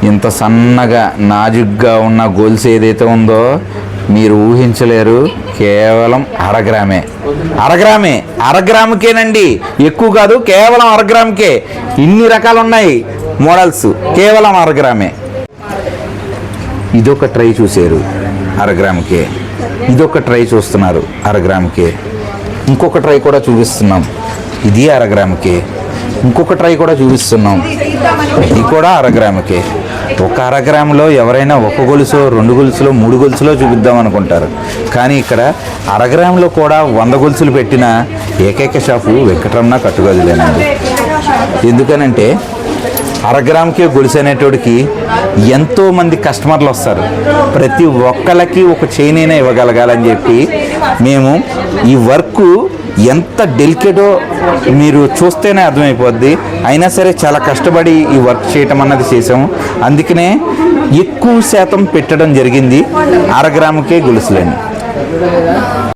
ఇంత సన్నగా నాజుగ్గా ఉన్న గొలుసు ఏదైతే ఉందో మీరు ఊహించలేరు. కేవలం అరగ్రాముకేనండి, ఎక్కువ కాదు, కేవలం అరగ్రాముకే. ఇన్ని రకాలు ఉన్నాయి మోడల్స్, కేవలం అరగ్రామే. ఇదొక ట్రై చూశారు అరగ్రాముకే, ఇదొక ట్రై చూస్తున్నారు అరగ్రాముకే. ఇంకొక ట్రై కూడా చూపిస్తున్నాం, ఇది అరగ్రాముకే. ఇంకొక ట్రై కూడా చూపిస్తున్నాం, ఇది కూడా అరగ్రాముకే. ఒక అరగ్రాములో ఎవరైనా ఒక గొలుసు, 2 గొలుసులో, 3 గొలుసులో చూపిద్దాం అనుకుంటారు. కానీ ఇక్కడ అరగ్రాములో కూడా 100 గొలుసులు పెట్టిన ఏకైక షాపు వెంకటరమణ కట్టుగదులేనండి. ఎందుకనంటే అరగ్రాముకే గొలుసు అనేటోడికి ఎంతోమంది కస్టమర్లు వస్తారు. ప్రతి ఒక్కళ్ళకి ఒక చైన్ అయినా ఇవ్వగలగాలని చెప్పి మేము ఈ వర్క్ ఎంత డెలికేటో మీరు చూస్తేనే అర్థమైపోద్ది. అయినా సరే చాలా కష్టపడి ఈ వర్క్ చేయటం అన్నది చేసాము. అందుకనే ఎక్కువ శాతం పెట్టడం జరిగింది అరగ్రాముకే గొలుసులని.